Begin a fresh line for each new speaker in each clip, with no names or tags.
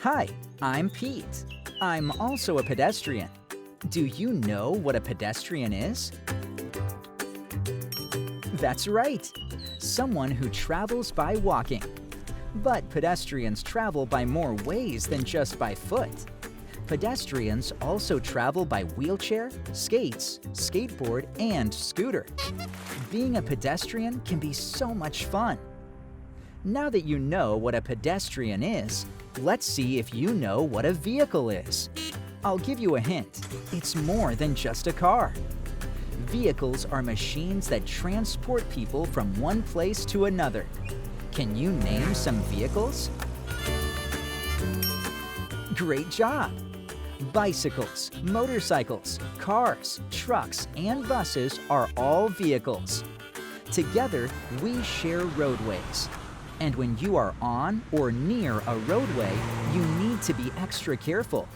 Hi, I'm Pete. I'm also a pedestrian. Do you know what a pedestrian is? That's right, someone who travels by walking. But pedestrians travel by more ways than just by foot. Pedestrians also travel by wheelchair, skates, skateboard, and scooter. Being a pedestrian can be so much fun. Now that you know what a pedestrian is, let's see if you know what a vehicle is. I'll give you a hint. It's more than just a car. Vehicles are machines that transport people from one place to another. Can you name some vehicles? Great job! Bicycles, motorcycles, cars, trucks, and buses are all vehicles. Together, we share roadways. And when you are on or near a roadway, you need to be extra careful.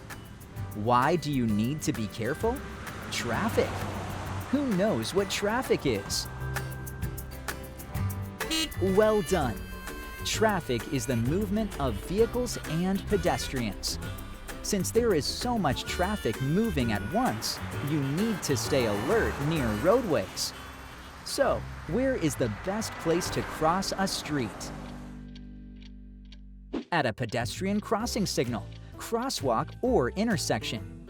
Why do you need to be careful? Traffic. Who knows what traffic is? Well done. Traffic is the movement of vehicles and pedestrians. Since there is so much traffic moving at once, you need to stay alert near roadways. So, where is the best place to cross a street? At a pedestrian crossing signal, crosswalk, or intersection.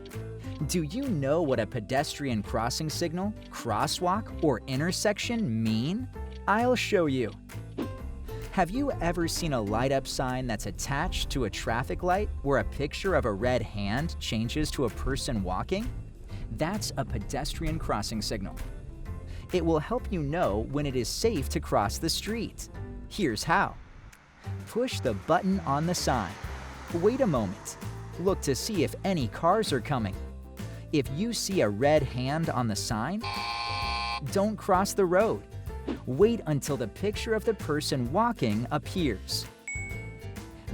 Do you know what a pedestrian crossing signal, crosswalk, or intersection mean? I'll show you. Have you ever seen a light-up sign that's attached to a traffic light where a picture of a red hand changes to a person walking? That's a pedestrian crossing signal. It will help you know when it is safe to cross the street. Here's how. Push the button on the sign. Wait a moment. Look to see if any cars are coming. If you see a red hand on the sign, don't cross the road. Wait until the picture of the person walking appears.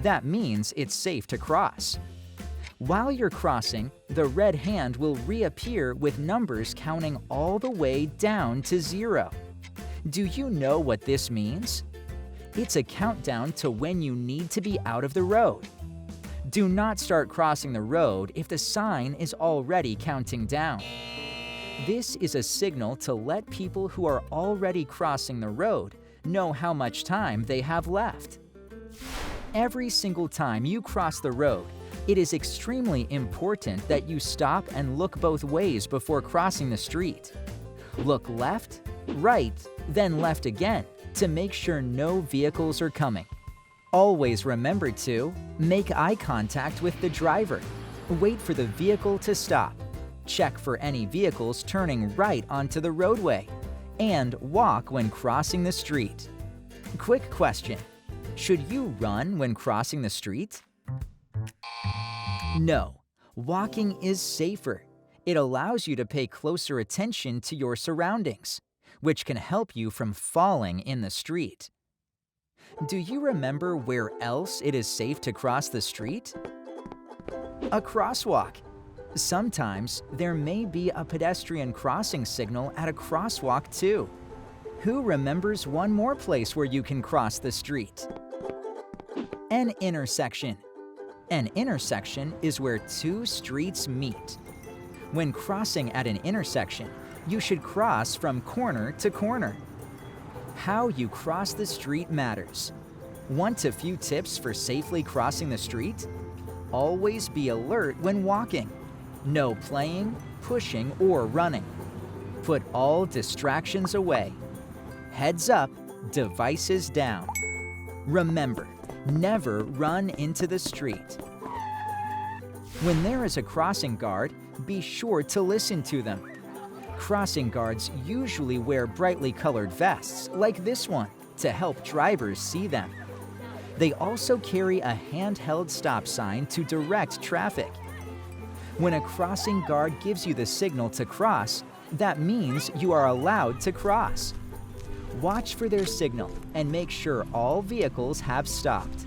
That means it's safe to cross. While you're crossing, the red hand will reappear with numbers counting all the way down to 0. Do you know what this means? It's a countdown to when you need to be out of the road. Do not start crossing the road if the sign is already counting down. This is a signal to let people who are already crossing the road know how much time they have left. Every single time you cross the road, it is extremely important that you stop and look both ways before crossing the street. Look left, right, then left again to make sure no vehicles are coming. Always remember to make eye contact with the driver. Wait for the vehicle to stop. Check for any vehicles turning right onto the roadway. And walk when crossing the street. Quick question. Should you run when crossing the street? No. Walking is safer. It allows you to pay closer attention to your surroundings, which can help you from falling in the street. Do you remember where else it is safe to cross the street? A crosswalk. Sometimes there may be a pedestrian crossing signal at a crosswalk too. Who remembers one more place where you can cross the street? An intersection. An intersection is where two streets meet. When crossing at an intersection, you should cross from corner to corner. How you cross the street matters. Want a few tips for safely crossing the street? Always be alert when walking. No playing, pushing, or running. Put all distractions away. Heads up, devices down. Remember, never run into the street. When there is a crossing guard, be sure to listen to them. Crossing guards usually wear brightly colored vests, like this one, to help drivers see them. They also carry a handheld stop sign to direct traffic. When a crossing guard gives you the signal to cross, that means you are allowed to cross. Watch for their signal and make sure all vehicles have stopped.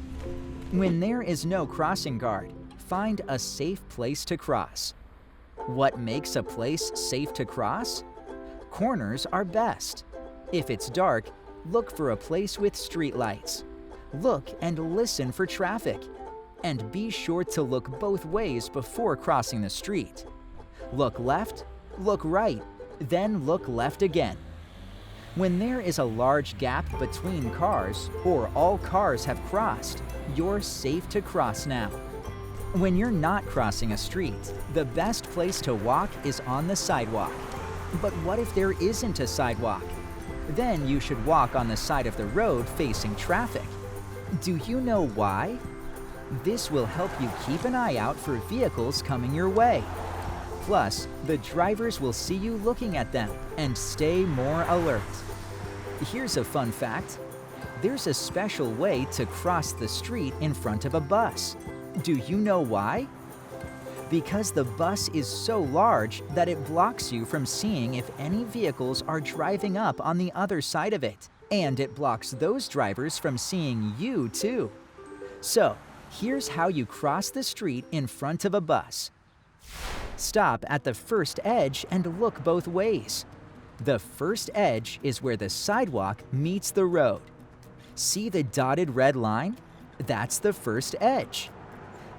When there is no crossing guard, find a safe place to cross. What makes a place safe to cross? Corners are best. If it's dark, look for a place with streetlights. Look and listen for traffic. And be sure to look both ways before crossing the street. Look left, look right, then look left again. When there is a large gap between cars, or all cars have crossed, you're safe to cross now. When you're not crossing a street, the best place to walk is on the sidewalk. But what if there isn't a sidewalk? Then you should walk on the side of the road facing traffic. Do you know why? This will help you keep an eye out for vehicles coming your way. Plus, the drivers will see you looking at them and stay more alert. Here's a fun fact. There's a special way to cross the street in front of a bus. Do you know why? Because the bus is so large that it blocks you from seeing if any vehicles are driving up on the other side of it, and it blocks those drivers from seeing you too. So, here's how you cross the street in front of a bus. Stop at the first edge and look both ways. The first edge is where the sidewalk meets the road. See the dotted red line? That's the first edge.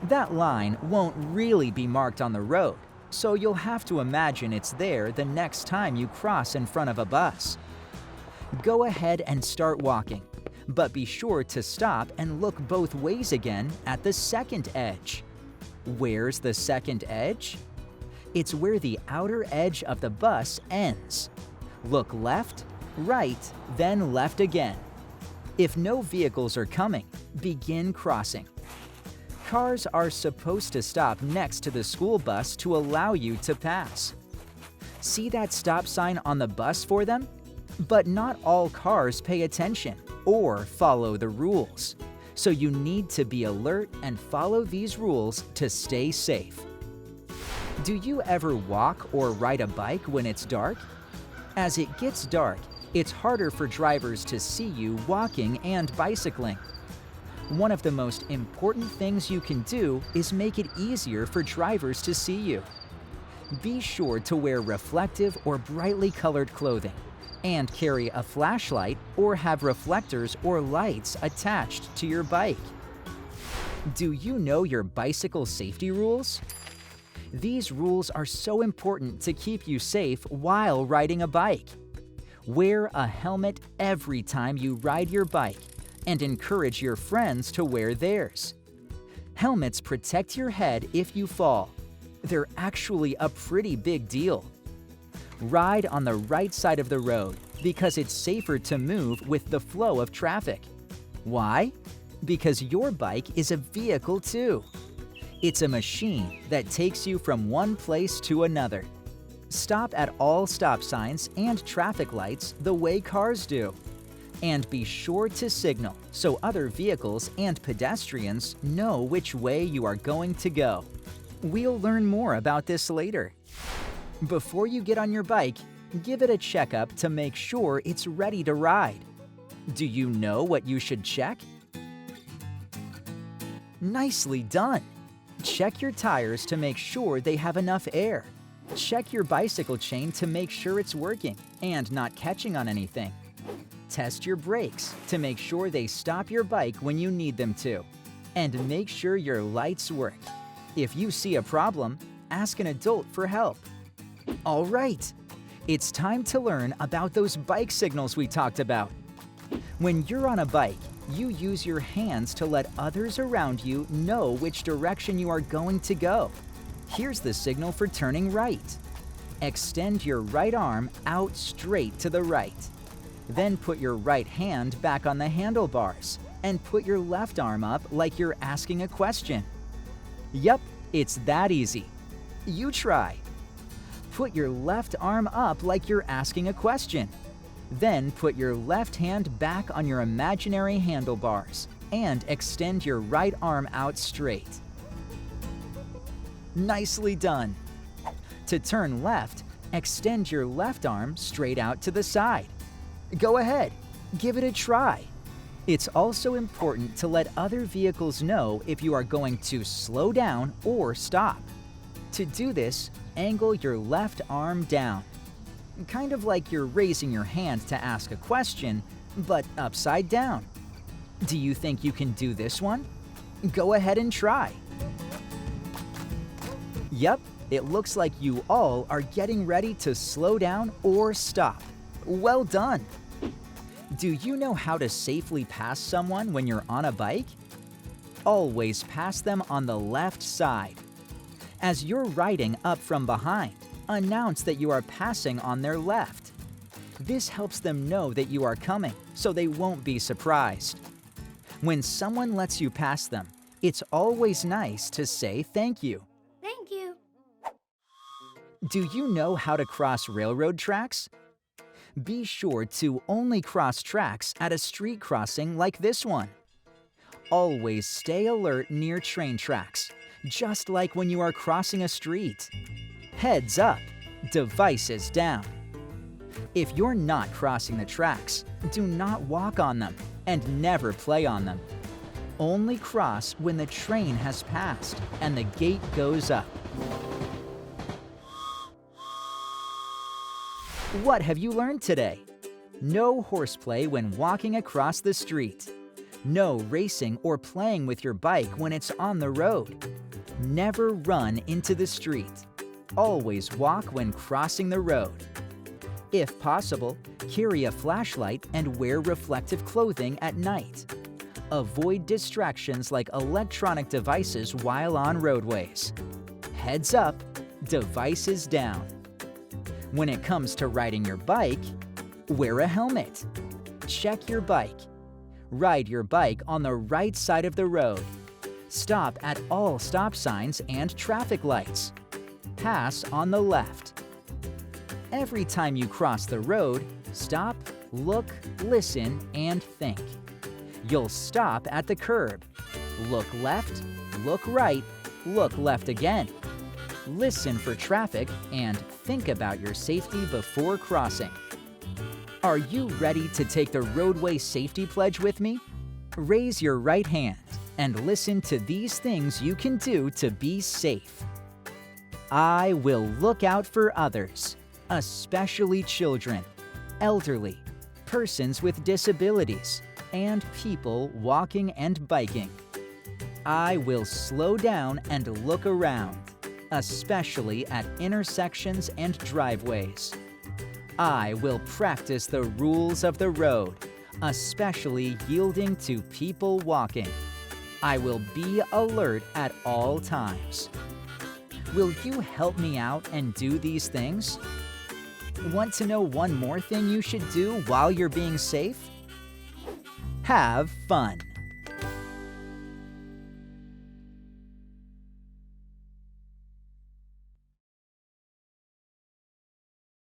That line won't really be marked on the road, so you'll have to imagine it's there the next time you cross in front of a bus. Go ahead and start walking, but be sure to stop and look both ways again at the second edge. Where's the second edge? It's where the outer edge of the bus ends. Look left, right, then left again. If no vehicles are coming, begin crossing. Cars are supposed to stop next to the school bus to allow you to pass. See that stop sign on the bus for them? But not all cars pay attention or follow the rules. So you need to be alert and follow these rules to stay safe. Do you ever walk or ride a bike when it's dark? As it gets dark, it's harder for drivers to see you walking and bicycling. One of the most important things you can do is make it easier for drivers to see you. Be sure to wear reflective or brightly colored clothing, and carry a flashlight or have reflectors or lights attached to your bike. Do you know your bicycle safety rules? These rules are so important to keep you safe while riding a bike. Wear a helmet every time you ride your bike, and encourage your friends to wear theirs. Helmets protect your head if you fall. They're actually a pretty big deal. Ride on the right side of the road because it's safer to move with the flow of traffic. Why? Because your bike is a vehicle too. It's a machine that takes you from one place to another. Stop at all stop signs and traffic lights the way cars do. And be sure to signal so other vehicles and pedestrians know which way you are going to go. We'll learn more about this later. Before you get on your bike, give it a checkup to make sure it's ready to ride. Do you know what you should check? Nicely done! Check your tires to make sure they have enough air. Check your bicycle chain to make sure it's working and not catching on anything. Test your brakes to make sure they stop your bike when you need them to. And make sure your lights work. If you see a problem, ask an adult for help. All right, it's time to learn about those bike signals we talked about. When you're on a bike, you use your hands to let others around you know which direction you are going to go. Here's the signal for turning right. Extend your right arm out straight to the right. Then put your right hand back on the handlebars and put your left arm up like you're asking a question. Yup, it's that easy. You try. Put your left arm up like you're asking a question. Then put your left hand back on your imaginary handlebars and extend your right arm out straight. Nicely done. To turn left, extend your left arm straight out to the side. Go ahead, give it a try. It's also important to let other vehicles know if you are going to slow down or stop. To do this, angle your left arm down. Kind of like you're raising your hand to ask a question, but upside down. Do you think you can do this one? Go ahead and try. Yep, it looks like you all are getting ready to slow down or stop. Well done! Do you know how to safely pass someone when you're on a bike? Always pass them on the left side. As you're riding up from behind, announce that you are passing on their left. This helps them know that you are coming, so they won't be surprised. When someone lets you pass them, it's always nice to say thank you.
Thank you.
Do you know how to cross railroad tracks? Be sure to only cross tracks at a street crossing like this one. Always stay alert near train tracks, just like when you are crossing a street. Heads up, devices down. If you're not crossing the tracks, do not walk on them and never play on them. Only cross when the train has passed and the gate goes up. What have you learned today? No horseplay when walking across the street. No racing or playing with your bike when it's on the road. Never run into the street. Always walk when crossing the road. If possible, carry a flashlight and wear reflective clothing at night. Avoid distractions like electronic devices while on roadways. Heads up, devices down. When it comes to riding your bike, wear a helmet. Check your bike. Ride your bike on the right side of the road. Stop at all stop signs and traffic lights. Pass on the left. Every time you cross the road, stop, look, listen, and think. You'll stop at the curb. Look left, look right, look left again. Listen for traffic and think about your safety before crossing. Are you ready to take the roadway safety pledge with me? Raise your right hand and listen to these things you can do to be safe. I will look out for others, especially children, elderly, persons with disabilities, and people walking and biking. I will slow down and look around, especially at intersections and driveways. I will practice the rules of the road, especially yielding to people walking. I will be alert at all times. Will you help me out and do these things? Want to know one more thing you should do while you're being safe? Have fun!